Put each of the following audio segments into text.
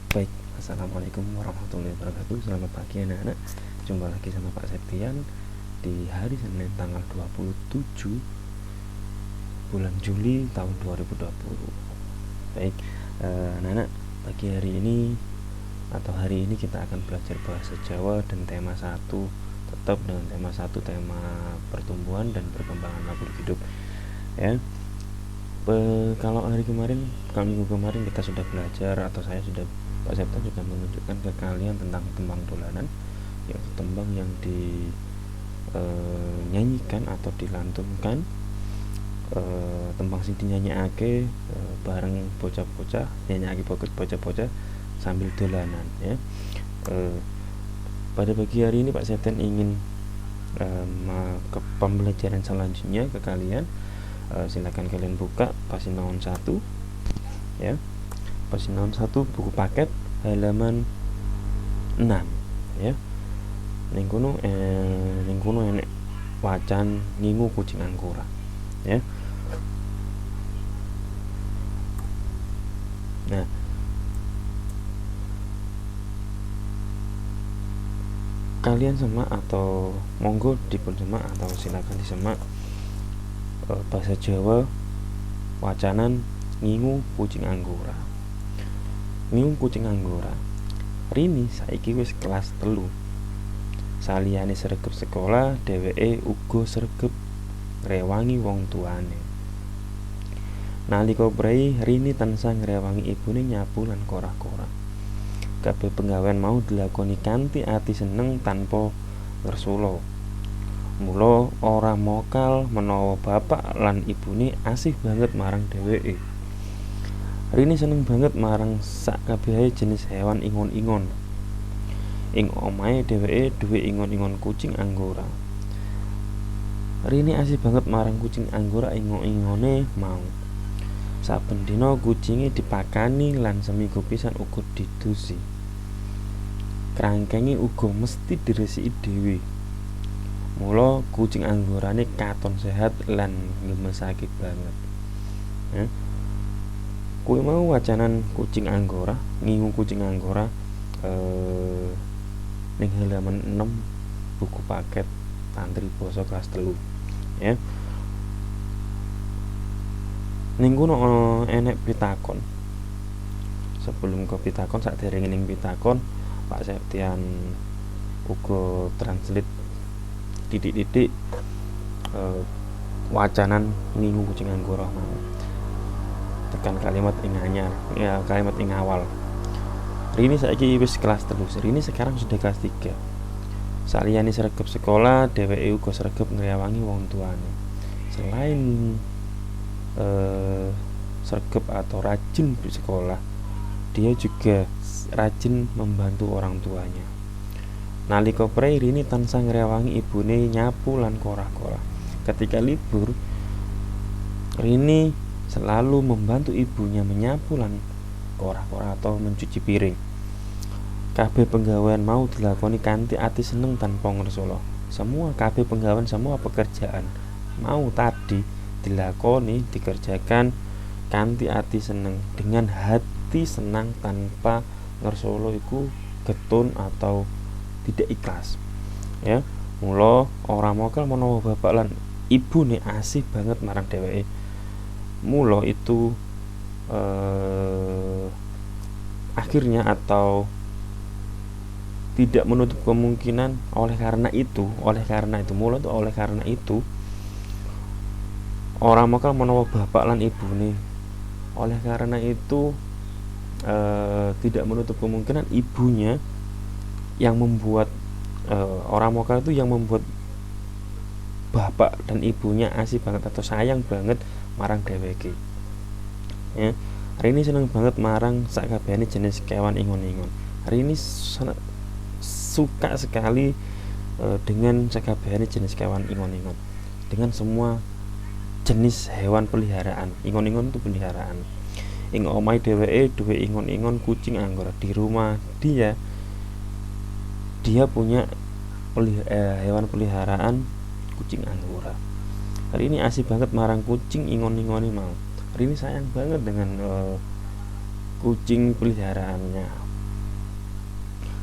Baik, assalamualaikum warahmatullahi wabarakatuh. Selamat pagi anak-anak. Jumpa lagi sama Pak Septian di hari Senin tanggal 27 bulan Juli tahun 2020. Baik, anak-anak, pagi hari ini atau hari ini kita akan belajar bahasa Jawa dan tema 1, tetap dengan tema 1, tema pertumbuhan dan perkembangan makhluk hidup. Ya. Kalau minggu kemarin kita sudah belajar, atau Pak Septa sudah menunjukkan ke kalian tentang tembang dolanan, yaitu tembang yang dinyanyikan atau dilantunkan, tembang sing dinyanyikake bareng bocah-bocah, nyanyikake bocah-bocah sambil dolanan ya. Pada pagi hari ini Pak Septa ingin ke pembelajaran selanjutnya ke kalian. Silakan kalian buka Pasinaon 1 ya. Pasinaon 1 buku paket halaman 6 ya. Ning kono enek wacan ngingu kucing anggora ya. Nah, kalian semak atau monggo dipun semak atau silakan disemak bahasa Jawa wacanan ngingu kucing anggora. Ngingu kucing anggora. Rini saiki wis kelas 3. Saliyane sregep sekolah, dheweke uga sregep ngrewangi wong tuane. Nalika prei Rini tansah ngrewangi ibune nyapu lan korah-korah. Kabeh penggawean mau dilakoni kanthi ati seneng tanpa ngersula. Mula ora mokal menawa bapak lan ibune asih banget marang dheweke. Rini seneng banget marang sak kabehe jenis hewan ingon-ingon. Ing omahe dheweke duwe ingon-ingon kucing anggora. Rini asih banget marang kucing anggora ingon-ingone mau. Saben dina kucinge dipakani lan seminggu pisan uga didusi. Krangkenge uga mesti diresiki dhewe. Mula kucing anggorane katon sehat lan ngemesake banget ya. Kuwi mau wacanan kucing anggora, ngingu kucing anggora ning halaman 6 buku paket Tantri Basa kelas 3 ya. Ning kono enek pitakon. Sebelum ke pitakon, saderenge ning pitakon, Pak Septian uga translate titik-titik wacanan ngingu kucing anggora mau. Tekan kalimat ing anyar ya, kalimat ing awal. Rini saiki wis kelas 3. Rini sekarang sudah kelas 3. Saliyane sregep sekolah, dheweke uga sregep ngrewangi wong tuane. Selain sregep atau rajin di sekolah, dia juga rajin membantu orang tuanya. Nalika prei Rini tansah ngrewangi ibune nyapu lan korah-korah. Ketika libur, Rini selalu membantu ibunya menyapu lan korah-korah atau mencuci piring. Kabeh penggawean mau dilakoni kanthi ati seneng tanpa ngersula. Semua pekerjaan mau tadi dikerjakan kanthi ati seneng, dengan hati senang tanpa ngersula iku getun atau tidak ikhlas ya. Mula ora mokal menawa bapak lan ibune asih banget marang dheweke. Mula itu akhirnya atau tidak menutup kemungkinan oleh karena itu ora mokal menawa bapak lan ibune. Oleh karena itu tidak menutup kemungkinan ibunya yang membuat orang mokal itu yang membuat bapak dan ibunya asih banget atau sayang banget marang dheweke ya. Rini seneng banget marang sakabehane jenis kewan ingon-ingon. Rini suka sekali dengan sakabehane jenis kewan ingon-ingon, dengan semua jenis hewan peliharaan. Ingon-ingon itu peliharaan. Ing omahe dheweke duwe ingon-ingon kucing anggora. Di rumah dia punya hewan peliharaan kucing anggora. Rini asih banget marang kucing ingon-ingone mau. Rini sayang banget dengan kucing peliharaannya.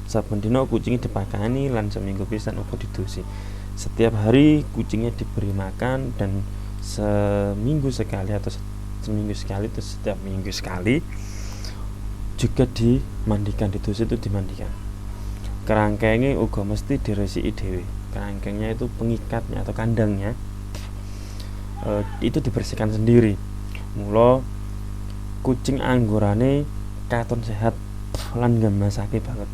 saben dina kucing dipakani lan seminggu pisan uga didosi. Setiap hari kucingnya diberi makan dan seminggu sekali atau seminggu sekali itu setiap minggu sekali juga dimandikan, didosi itu dimandikan. Kerangkengnya uga mesti diresiki dhewe. Kerangkengnya itu pengikatnya atau kandangnya itu dibersihkan sendiri. Mula kucing anggorane katon sehat lan gemasake banget.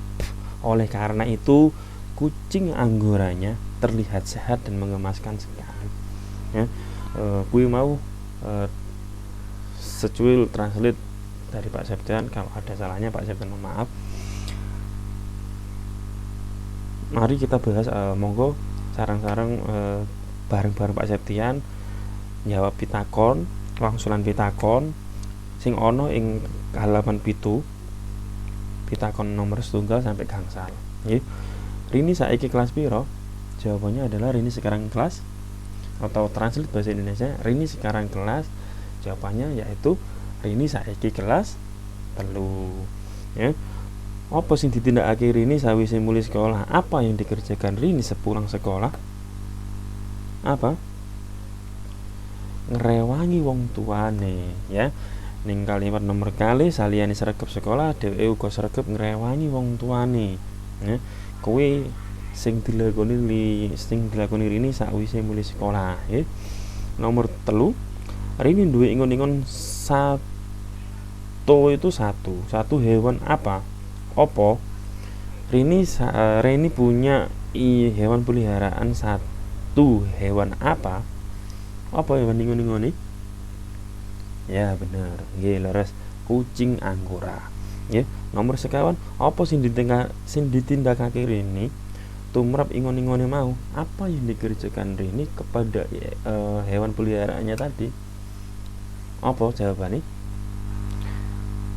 Oleh karena itu kucing anggoranya terlihat sehat dan mengemaskan sekali. Ya, kuwi mau secuil translate dari Pak Septian. Kalau ada salahnya Pak Septian mohon maaf. Mari kita bahas, monggo sareng-sareng bareng-bareng Pak Septian jawab pitakon, wangsulan pitakon sing ana ing halaman 7. Pitakon nomor 1 sampai gangsal. Nggih. Rini saiki kelas piro? Jawabannya adalah Rini sekarang kelas, atau translate bahasa Indonesia, Rini sekarang kelas. Jawabannya yaitu Rini saiki kelas 3. Ya. Apa sing ditindakake Rini sawise mulai sekolah? Apa yang dikerjakan Rini sepulang sekolah? Apa? Ngrewangi wong tuane, ya. Ning kalimat nomor kali saliyane sregep sekolah, dheweke uga sregep ngrewangi wong tuane. Ya. Kuwi sing dilakoni Rini sawise mulai sekolah, ya. Nomor 3, Rini duwe ingon-ingon satu hewan apa? Opo? Rini punya hewan peliharaan satu hewan apa? Apa hewan ingon-ingone? Ya bener, nggih leres, kucing anggora. Nggih, nomor sekawan, apa sing ditindakake Rini tumrap ingon-ingone mau? Apa yang dikerjakan Rini kepada hewan peliharaannya tadi? Apa jawabannya?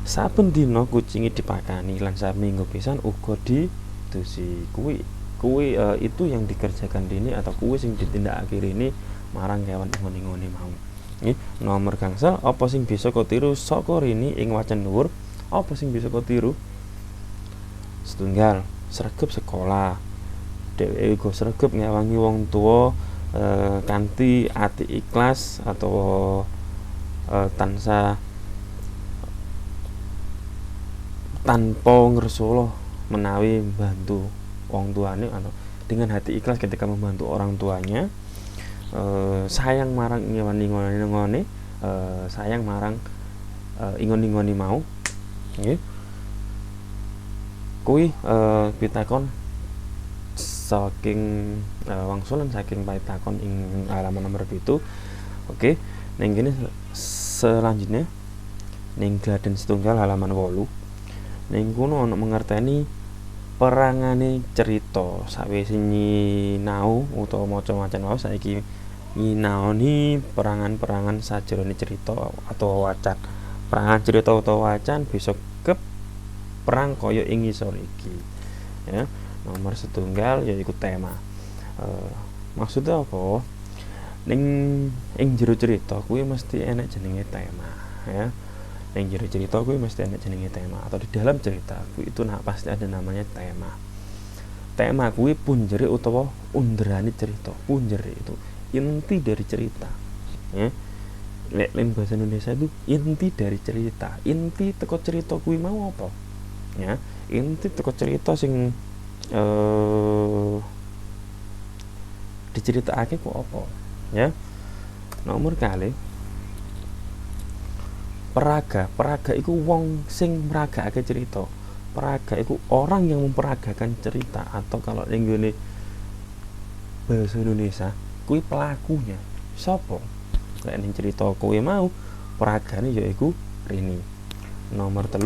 Saben dina kucinge dipakani lan saminggu pisan uga didosi. Kuwi itu yang dikerjakan Rini atau kuwi sing ditindakake Rini marang kewan ingon-ingone mau. Nggih, nomor gangsal, apa sing bisa kok tiru saka Rini ing wacan dhuwur? Apa sing bisa kok tiru? 1, sregep sekolah. Dheweke uga sregep ngewangi wong tuwa kanthi ati ikhlas atau tansah tanpa ngersuluh menawi membantu wong tuane atau dengan hati ikhlas ketika membantu orang tuanya. Sayang marang ingon-ingone, sayang marang ingon-ingone mau. Nggih. Kuwi pitakon saking wangsulan saking pitakon ing halaman nomor 7. Oke, ning kene selanjutnya ning Gladen 1 halaman 8. Ning kono ana mengerteni perangane cerita. Sawise nyinau utawa maca wacan wae saiki nyinaoni perangan-perangan sajroné cerita atau wacan. Perangan cerita utawa wacan bisa ke perang kaya ing ngisor iki. Ya, nomor 1 yaiku tema. Maksudnya apa? Ning jero cerita kuwi mesti enek jenenge tema, ya. Ning jero cerita kuwi mesti enek jenenge tema, atau di dalam cerita kuwi itu pasti ada namanya tema. Tema kuwi punjere utawa underane cerita. Punjere itu inti dari cerita, ya. Lek bahasa Indonesia itu inti dari cerita. Inti teko cerita kuwi mau apa? Ya, inti teko cerita sing diceritakake ku apa? Ya. Nomor kali peraga iku wong sing meragakake cerita. Peraga iku orang yang memperagakan cerita, atau kalau ning ngene bahasa Indonesia kuwi pelakunya. Sopo? Lek ning cerita kuwi mau peragane yaiku Rini. Nomor 3,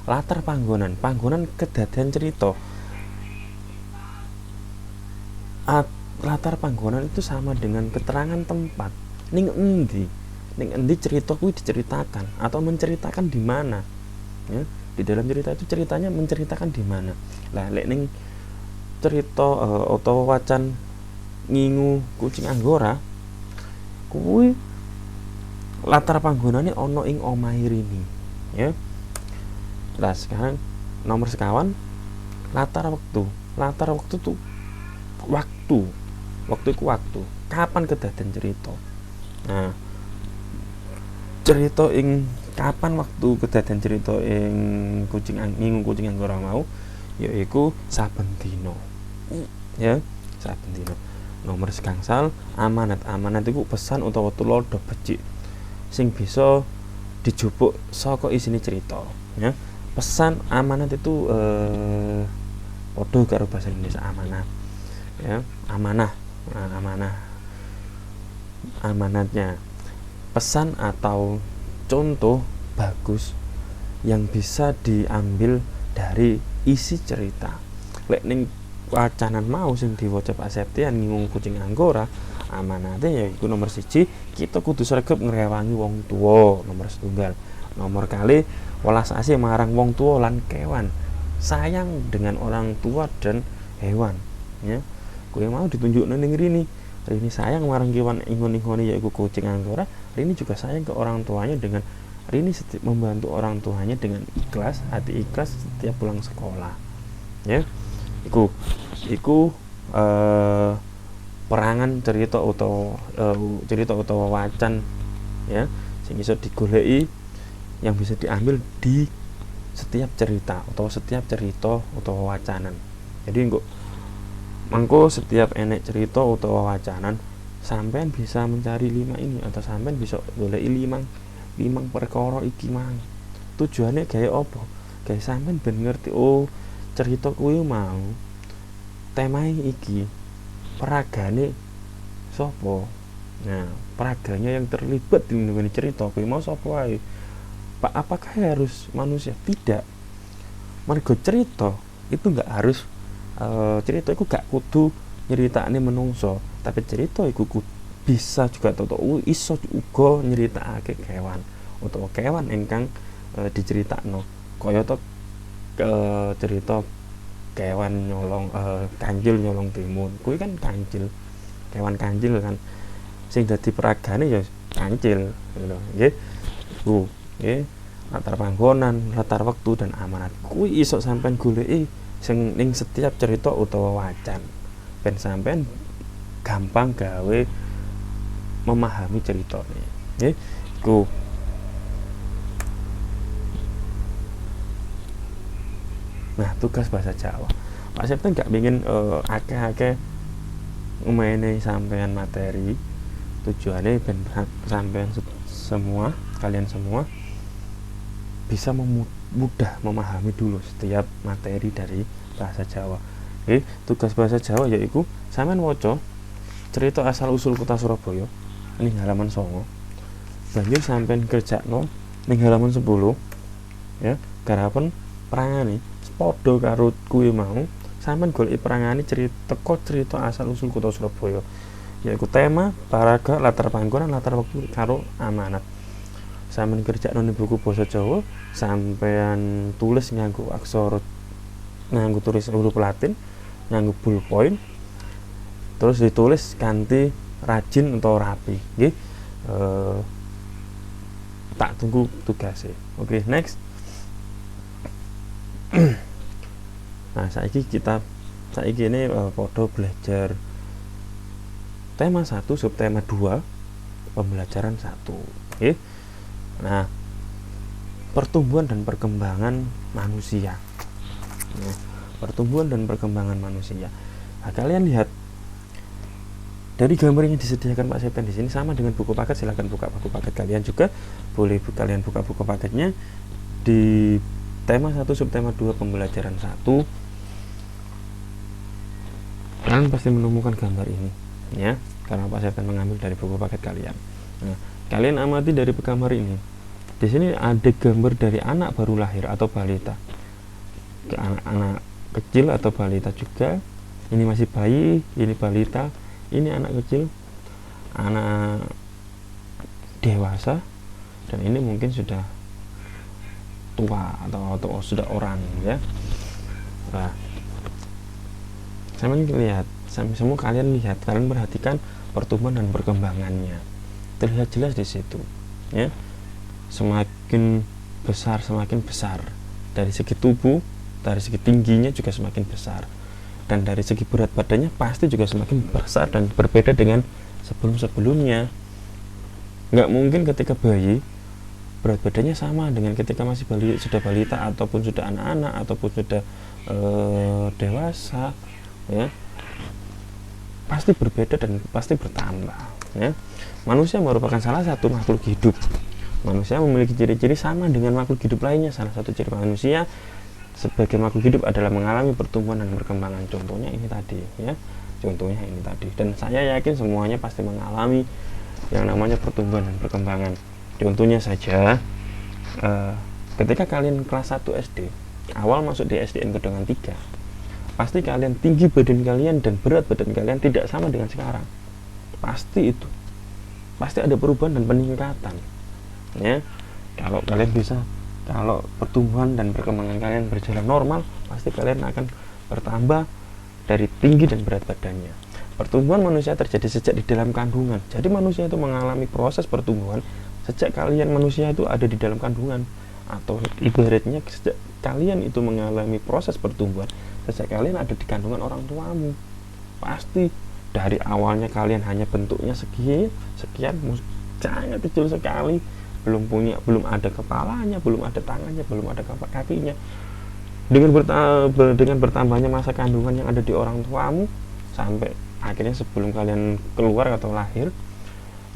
latar panggonan kedadian cerita. Latar panggonan itu sama dengan keterangan tempat. Ning endi cerita kuwi diceritakan atau menceritakan di mana, ya. Di dalam cerita itu ceritanya menceritakan di mana. Lah lek ning cerita utawa wacan ngingu kucing anggora kuwi latar panggonane ana ing omahe Rini, ya. Lah sekarang nomor sekawan, latar waktu tuh waktu itu waktu kapan kedaden cerita. Nah, cerita ing kapan waktu kedaden cerita ing kucing anggora mau yaiku saben dina. Ya, saben dina. Nomor gangsal amanat iku pesan utawa tulodo becik sing bisa dijupuk saka isine cerita, ya. Pesan amanat itu padha karo bahasa Indonesia amanah, ya. Amanatnya pesan atau contoh bagus yang bisa diambil dari isi cerita. Lek ning wacanan mau sing diwaca Pak Septian ngingung kucing anggora, amanate ya iku nomor 1 kita kudu sregep ngrewangi wong tuwa, nomor setunggal. Nomor kali welas asih marang wong tuwa lan kewan, sayang dengan orang tua dan hewan, ya. Kuwi mau ditunjukno ning Rini sayang marang kewan ingon-ingoni yaiku kucing anggora. Rini juga sayang ke orang tuanya dengan Rini membantu orang tuanya dengan hati ikhlas setiap pulang sekolah, ya. Iku perangan cerita utawa wacan, ya, sing iso digoleki yang bisa diambil di setiap cerita utawa wacanan. Jadi mangko setiap enek cerita utawa wacanan sampean bisa mencari 5 ini atau sampean bisa goleki 5 perkara iki mang. Tujuannya gawe apa? Gawe sampean ben ngerti cerita kuwi mau temae iki peragane sapa. Nah, peraganya yang terlibat di cerita kuwi mau sapa wae. Apakah harus manusia? Tidak. Mergo cerita itu enggak harus cerita itu gak kudu nyeritakne menungso, tapi cerita iku bisa juga iso uga nyeritakake kewan utawa kewan ingkang diceritakno. Kaya to cerita kewan nyolong kancil nyolong timun. Kuwi kan kancil. Kewan kancil kan sing dadi peragane ya kancil, ngono nggih. Nggih. Latar panggonan, latar waktu dan amanat. Kuwi iso sampean goleki sing ning setiap cerita utawa wacan ben sampean gampang gawe memahami ceritane, nggih. Nah, tugas bahasa Jawa Pak Septen gak ingin akeh-akeh ngemaini sampean materi. Tujuannya ben sampean semua, kalian semua bisa mudah memahami dulu setiap materi dari bahasa Jawa. Tugas bahasa Jawa yaitu sampean waca cerita asal usul kota Surabaya ning halaman 9. Banjur sampean kerjakno ning halaman 10, ya. Garapen perangane padha karo kuwi mau, sampean goleki perangane cerita asal usul kota Surabaya, yaitu tema, paraga, latar panggonan, latar waktu karo amanat. Sampeyan kerjakno ning buku basa Jawa, sampeyan tulis nganggo tulis huruf Latin, nganggo ballpoint, terus ditulis kanthi rajin atau rapi, nggih. Tak tunggu tugasnya. Oke, next. Nah, saiki ini padha belajar tema 1, subtema 2, pembelajaran 1, nggih. Nah, pertumbuhan dan perkembangan manusia. Nah, pertumbuhan dan perkembangan manusia. Nah, kalian lihat dari gambar yang disediakan Pak Septian di sini sama dengan buku paket. Silakan buka buku paket kalian juga. Boleh kalian buka buku paketnya di tema 1, subtema 2, pembelajaran 1. Kalian pasti menemukan gambar ini, ya, karena Pak Septian mengambil dari buku paket kalian. Nah, kalian amati dari gambar ini. Di sini ada gambar dari anak baru lahir atau balita. Anak kecil atau balita juga. Ini masih bayi, ini balita, ini anak kecil, anak dewasa, dan ini mungkin sudah tua atau sudah orang, ya. Nah, semua kalian lihat, kalian perhatikan pertumbuhan dan perkembangannya. Terlihat jelas di situ, ya. Semakin besar dari segi tubuh, dari segi tingginya juga semakin besar, dan dari segi berat badannya pasti juga semakin besar dan berbeda dengan sebelum-sebelumnya. Nggak mungkin ketika bayi berat badannya sama dengan ketika masih sudah balita ataupun sudah anak-anak ataupun sudah dewasa, ya pasti berbeda dan pasti bertambah, ya. Manusia merupakan salah satu makhluk hidup. Manusia memiliki ciri-ciri sama dengan makhluk hidup lainnya. Salah satu ciri manusia sebagai makhluk hidup adalah mengalami pertumbuhan dan perkembangan. Contohnya ini tadi, ya. Contohnya ini tadi. Dan saya yakin semuanya pasti mengalami yang namanya pertumbuhan dan perkembangan. Contohnya saja, ketika kalian kelas 1 SD, awal masuk di SDN Kedongan 3, pasti kalian tinggi badan kalian dan berat badan kalian tidak sama dengan sekarang. Pasti itu. Pasti ada perubahan dan peningkatan, ya. Kalau kalian bisa, kalau pertumbuhan dan perkembangan kalian berjalan normal, pasti kalian akan bertambah dari tinggi dan berat badannya. Pertumbuhan manusia terjadi sejak di dalam kandungan. Jadi manusia itu mengalami proses pertumbuhan sejak kalian manusia itu ada di dalam kandungan, atau ibaratnya sejak kalian itu mengalami proses pertumbuhan sejak kalian ada di kandungan orang tuamu. Pasti dari awalnya kalian hanya bentuknya sekian sangat kecil sekali, belum ada kepalanya, belum ada tangannya, belum ada kakinya. Dengan bertambahnya masa kandungan yang ada di orang tuamu, sampai akhirnya sebelum kalian keluar atau lahir,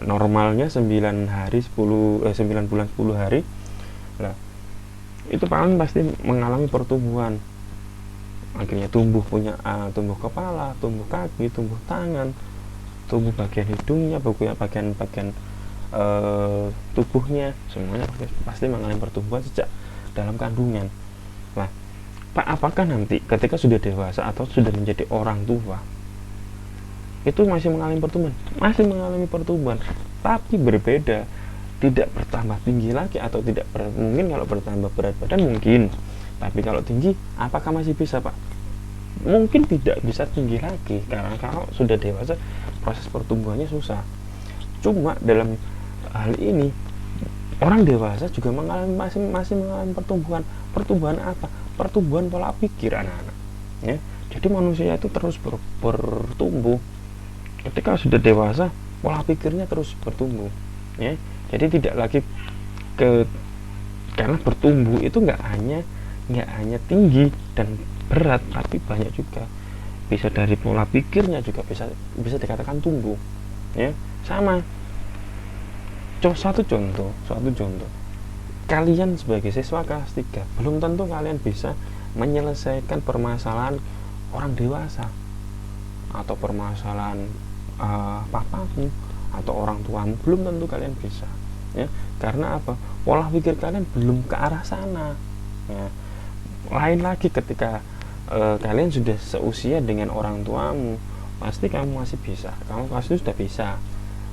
normalnya 9 bulan 10 hari. Nah, itu paling pasti mengalami pertumbuhan. Akhirnya tumbuh kepala, tumbuh kaki, tumbuh tangan, tumbuh bagian hidungnya, bagian tubuhnya, semuanya pasti mengalami pertumbuhan sejak dalam kandungan. Nah, apakah nanti ketika sudah dewasa atau sudah menjadi orang tua itu masih mengalami pertumbuhan? Masih mengalami pertumbuhan, tapi berbeda, tidak bertambah tinggi lagi, atau tidak mungkin kalau bertambah berat badan mungkin. Tapi kalau tinggi, apakah masih bisa, Pak? Mungkin tidak bisa tinggi lagi, karena kalau sudah dewasa proses pertumbuhannya susah. Cuma dalam hal ini orang dewasa juga masih mengalami pertumbuhan. Pertumbuhan apa? Pertumbuhan pola pikir anak-anak, ya. Jadi manusia itu terus bertumbuh. Ketika sudah dewasa, pola pikirnya terus bertumbuh, ya. Jadi tidak lagi karena bertumbuh itu nggak hanya tinggi dan berat, tapi banyak juga bisa dari pola pikirnya juga bisa dikatakan tumbuh, ya. Sama. Suatu contoh, kalian sebagai siswa kelas 3 belum tentu kalian bisa menyelesaikan permasalahan orang dewasa atau permasalahan papamu atau orang tuamu, belum tentu kalian bisa, ya. Karena apa? Pola pikir kalian belum ke arah sana, ya. Lain lagi ketika kalian sudah seusia dengan orang tuamu, pasti kamu pasti sudah bisa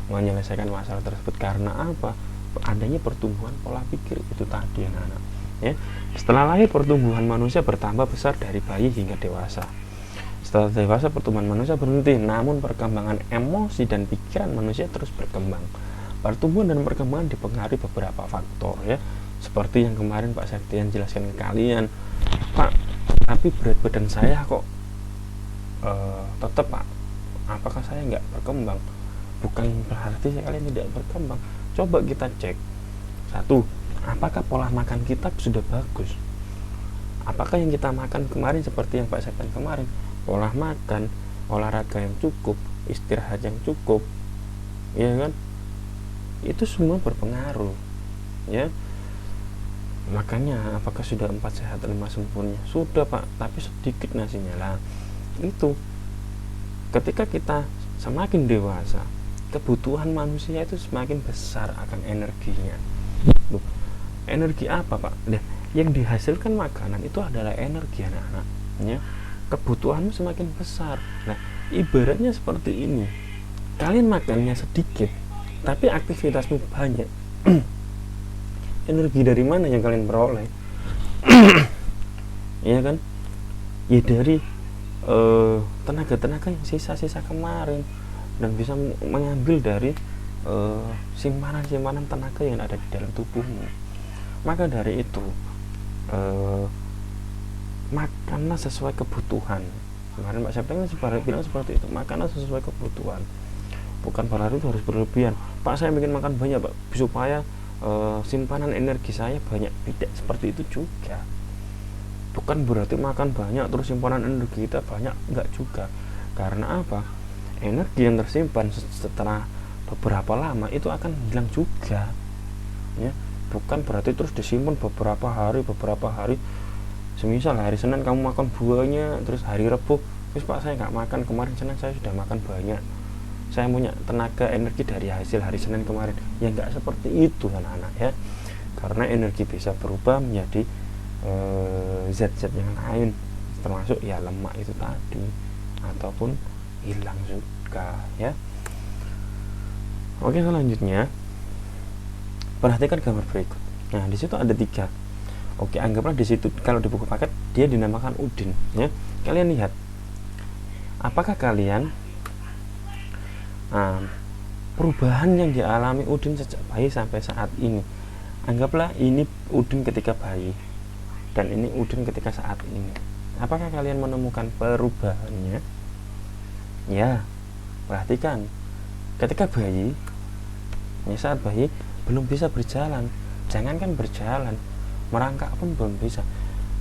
menyelesaikan masalah tersebut. Karena apa? Adanya pertumbuhan pola pikir itu tadi, anak-anak, ya. Setelah lahir, pertumbuhan manusia bertambah besar dari bayi hingga dewasa. Setelah dewasa, pertumbuhan manusia berhenti, namun perkembangan emosi dan pikiran manusia terus berkembang. Pertumbuhan dan perkembangan dipengaruhi beberapa faktor, ya, seperti yang kemarin Pak Septian jelaskan ke kalian. Pak, tapi berat badan saya kok tetap, Pak, apakah saya nggak berkembang? Bukan berarti kalian tidak berkembang. Coba kita cek. Satu, apakah pola makan kita sudah bagus? Apakah yang kita makan kemarin seperti yang Pak Septian kemarin? Pola makan, olahraga yang cukup, istirahat yang cukup, ya kan? Itu semua berpengaruh, ya. Makanya apakah sudah 4 sehat 5 sempurna? Sudah, Pak, tapi sedikit nasinya lah. Itu ketika kita semakin dewasa, kebutuhan manusia itu semakin besar akan energinya. Loh, energi apa, Pak? Nah, yang dihasilkan makanan itu adalah energi, anak-anak, ya. Kebutuhanmu semakin besar. Nah, ibaratnya seperti ini. Kalian makannya sedikit, tapi aktivitasmu banyak. Energi dari mana yang kalian peroleh? Iya kan? Ya dari tenaga-tenaga yang sisa-sisa kemarin, dan bisa mengambil dari simpanan-simpanan tenaga yang ada di dalam tubuhmu. Maka dari itu makanlah sesuai kebutuhan. Kemarin Pak Septeng bilang seperti itu, makanlah sesuai kebutuhan, bukan berarti itu harus berlebihan. Pak, saya ingin makan banyak Pak supaya simpanan energi saya banyak. Tidak seperti itu juga. Bukan berarti makan banyak terus simpanan energi kita banyak, enggak juga. Karena apa? Energi yang tersimpan setelah beberapa lama itu akan hilang juga, ya. Bukan berarti terus disimpan beberapa hari. Semisal hari Senin kamu makan buahnya, terus hari Rabu, terus Pak saya nggak makan, kemarin Senin saya sudah makan banyak, saya punya tenaga energi dari hasil hari Senin kemarin. Ya nggak seperti itu anak-anak, ya. Karena energi bisa berubah menjadi zat-zat yang lain, termasuk ya lemak itu tadi, ataupun hilang juga, ya. Oke, selanjutnya perhatikan gambar berikut. Nah, di situ ada 3. Oke, anggaplah di situ kalau di buku paket dia dinamakan Udin, ya. Kalian lihat, apakah kalian perubahan yang dialami Udin sejak bayi sampai saat ini? Anggaplah ini Udin ketika bayi dan ini Udin ketika saat ini. Apakah kalian menemukan perubahannya? Ya, perhatikan. Ketika bayi, ya saat bayi belum bisa berjalan, jangankan berjalan, merangkak pun belum bisa.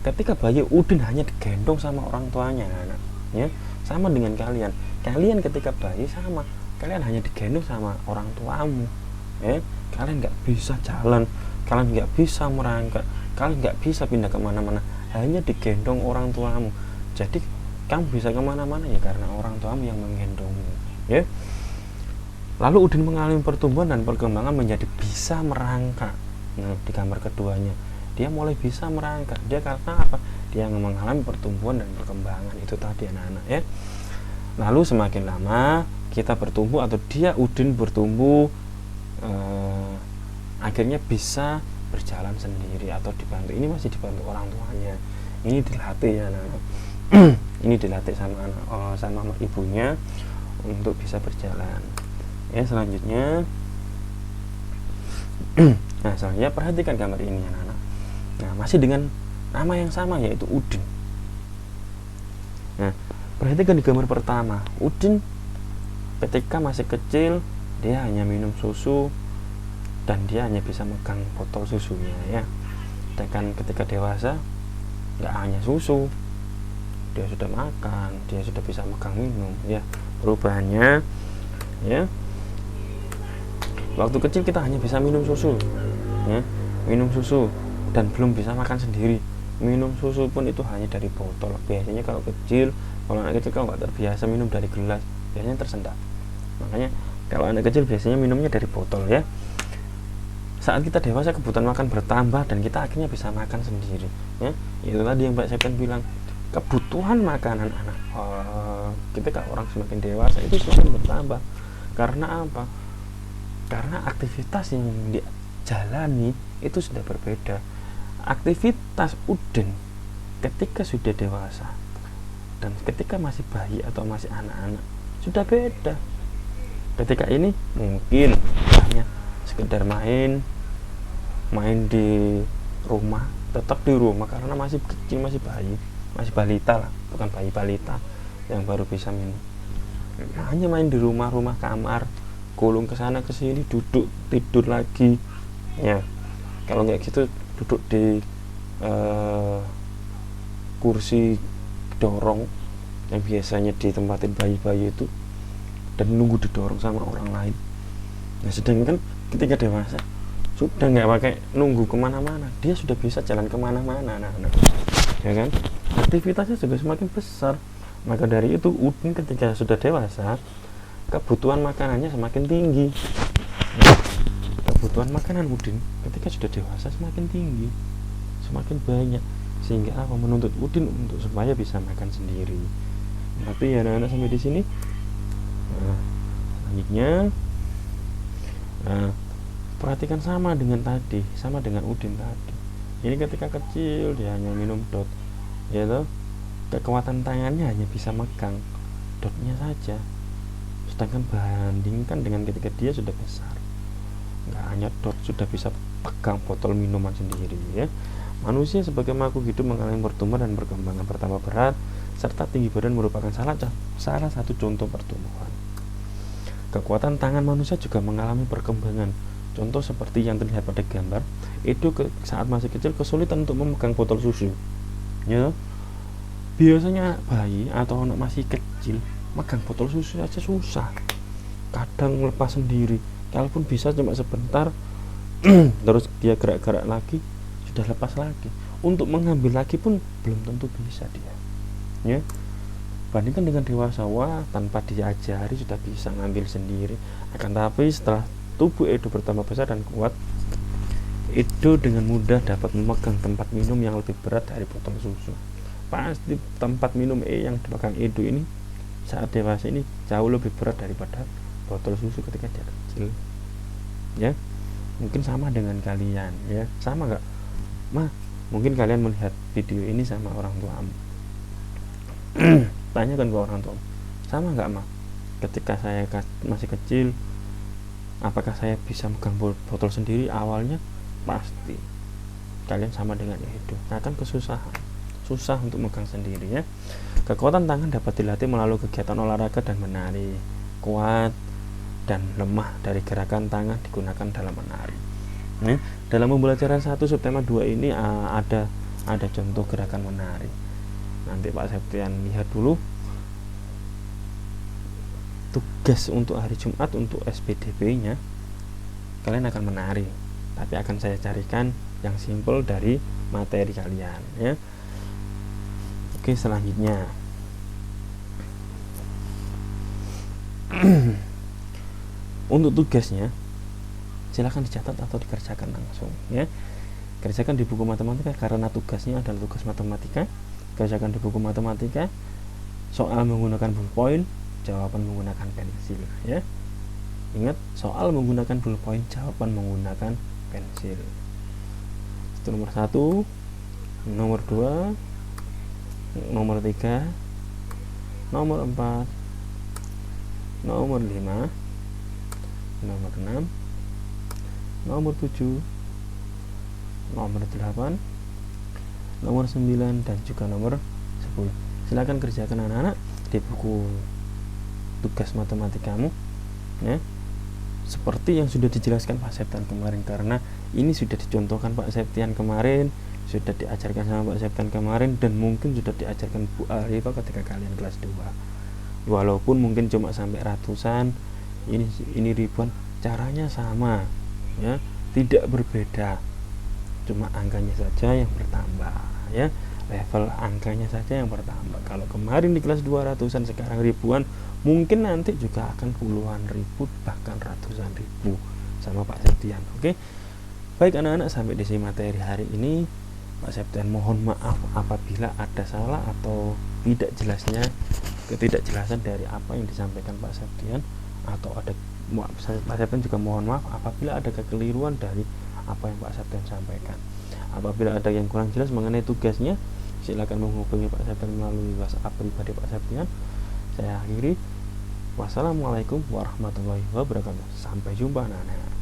Ketika bayi Udin hanya digendong sama orang tuanya, anak, ya. Sama dengan kalian ketika bayi sama, kalian hanya digendong sama orang tuamu, ya. Kalian nggak bisa jalan, kalian nggak bisa merangkak, kalian nggak bisa pindah kemana-mana, hanya digendong orang tuamu. Jadi kamu bisa kemana-mana ya karena orang tuamu yang menggendongmu, ya. Lalu Udin mengalami pertumbuhan dan perkembangan menjadi bisa merangkak. Nah, di gambar keduanya dia mulai bisa merangkak. Dia karena apa? Dia mengalami pertumbuhan dan perkembangan itu tadi, anak-anak, ya. Lalu semakin lama kita bertumbuh atau dia Udin bertumbuh, akhirnya bisa berjalan sendiri atau dibantu. Ini masih dibantu orang tuanya. Ini dilatih, ya, anak-anak. Ini dilatih sama ibunya untuk bisa berjalan. Ya, selanjutnya nah, selanjutnya perhatikan gambar ini, anak-anak. Nah, masih dengan nama yang sama, yaitu Udin. Nah, perhatikan di gambar pertama, Udin ketika masih kecil dia hanya minum susu dan dia hanya bisa megang botol susunya, ya. Sedangkan ketika dewasa nggak hanya susu, dia sudah makan, dia sudah bisa megang minum, ya. Perubahannya, ya. Waktu kecil kita hanya bisa minum susu, ya, minum susu dan belum bisa makan sendiri. Minum susu pun itu hanya dari botol. Biasanya kalau anak kecil kalau nggak terbiasa minum dari gelas, biasanya tersendat. Makanya kalau anak kecil biasanya minumnya dari botol, ya. Saat kita dewasa kebutuhan makan bertambah dan kita akhirnya bisa makan sendiri, ya. Itu tadi yang Pak Septen bilang, kebutuhan makanan anak ketika orang semakin dewasa itu semakin bertambah. Karena apa? Karena aktivitas yang dijalani itu sudah berbeda. Aktivitas Udin ketika sudah dewasa dan ketika masih bayi atau masih anak-anak sudah beda. Ketika ini mungkin hanya sekedar main di rumah, tetap di rumah karena masih kecil, masih bayi, masih balita lah, bukan bayi balita yang baru bisa minum. Hanya main di rumah kamar, gulung ke sana ke sini, duduk tidur lagi, ya. Kalau nggak gitu duduk di kursi dorong yang biasanya ditempatin bayi-bayi itu dan nunggu didorong sama orang lain. Nah, sedangkan ketika dewasa sudah nggak pakai nunggu kemana-mana, dia sudah bisa jalan kemana-mana, anak-anak, ya kan. Aktivitasnya juga semakin besar. Maka dari itu Udin ketika sudah dewasa kebutuhan makanannya semakin tinggi. Kebutuhan makanan Udin ketika sudah dewasa semakin tinggi, semakin banyak, sehingga apa, menuntut Udin untuk supaya bisa makan sendiri. Tapi ya anak-anak sampai di sini. Nah, selanjutnya perhatikan sama dengan Udin tadi. Ini ketika kecil dia hanya minum dot, ya toh, kekuatan tangannya hanya bisa megang dotnya saja. Sedangkan bandingkan dengan ketika dia sudah besar, nggak hanya dot, sudah bisa pegang botol minuman sendiri, ya. Manusia sebagai makhluk hidup mengalami pertumbuhan dan perkembangan bertambah berat serta tinggi badan merupakan salah satu contoh pertumbuhan. Kekuatan tangan manusia juga mengalami perkembangan. Contoh seperti yang terlihat pada gambar, Edo saat masih kecil kesulitan untuk memegang botol susu. Ya, biasanya bayi atau anak masih kecil megang botol susu aja susah, kadang lepas sendiri, kalaupun bisa cuma sebentar terus dia gerak-gerak lagi sudah lepas lagi, untuk mengambil lagi pun belum tentu bisa dia, ya. Bandingkan dengan dewasa, wah tanpa diajari sudah bisa ngambil sendiri. Akan tapi setelah tubuh Edo bertambah besar dan kuat, Edo dengan mudah dapat memegang tempat minum yang lebih berat dari botol susu. Pasti tempat minum yang dipegang Edo ini saat dewasa ini jauh lebih berat daripada botol susu ketika dia kecil, ya. Mungkin sama dengan kalian, ya, sama nggak, mah? Mungkin kalian melihat video ini sama orang tuamu. Tanyakan ke orang tua, sama nggak, mah? Ketika saya masih kecil, apakah saya bisa megang botol sendiri? Awalnya pasti kalian sama dengan Edo akan kesusahan, susah untuk megang sendiri, ya. Kekuatan tangan dapat dilatih melalui kegiatan olahraga dan menari. Kuat dan lemah dari gerakan tangan digunakan dalam menari. Nah, dalam pembelajaran 1 subtema 2 ini ada contoh gerakan menari. Nanti Pak Septian lihat dulu tugas untuk hari Jumat untuk SPDP-nya. Kalian akan menari, tapi akan saya carikan yang simple dari materi kalian, ya. Oke, selanjutnya untuk tugasnya silakan dicatat atau dikerjakan langsung, ya. Kerjakan di buku matematika karena tugasnya adalah tugas matematika. Kerjakan di buku matematika, soal menggunakan ballpoint, jawaban menggunakan pensil, ya. Ingat, soal menggunakan ballpoint, jawaban menggunakan pensil. Itu nomor 1, nomor 2, nomor 3, nomor 4, nomor 5, nomor 6, nomor 7, nomor 8, nomor 9, dan juga nomor 10. Silakan kerjakan anak-anak di buku tugas matematikamu, ya, seperti yang sudah dijelaskan Pak Septian kemarin, karena ini sudah dicontohkan Pak Septian kemarin, sudah diajarkan sama Pak Septian kemarin, dan mungkin sudah diajarkan Bu Alifa ketika kalian kelas 2. Walaupun mungkin cuma sampai ratusan, ini ribuan, caranya sama, ya, tidak berbeda, cuma angkanya saja yang bertambah, ya, level angkanya saja yang bertambah. Kalau kemarin di kelas 200-an, sekarang ribuan, mungkin nanti juga akan puluhan ribu, bahkan ratusan ribu sama Pak Septian. Oke, baik anak-anak, sampai di sini materi hari ini. Pak Septian mohon maaf apabila ada salah atau ketidakjelasan dari apa yang disampaikan Pak Septian, atau ada Pak Septian juga mohon maaf apabila ada kekeliruan dari apa yang Pak Septian sampaikan. Apabila ada yang kurang jelas mengenai tugasnya, silakan menghubungi Pak Septian melalui WhatsApp pribadi Pak Septian. Saya akhiri. Wassalamualaikum warahmatullahi wabarakatuh. Sampai jumpa anak-anak.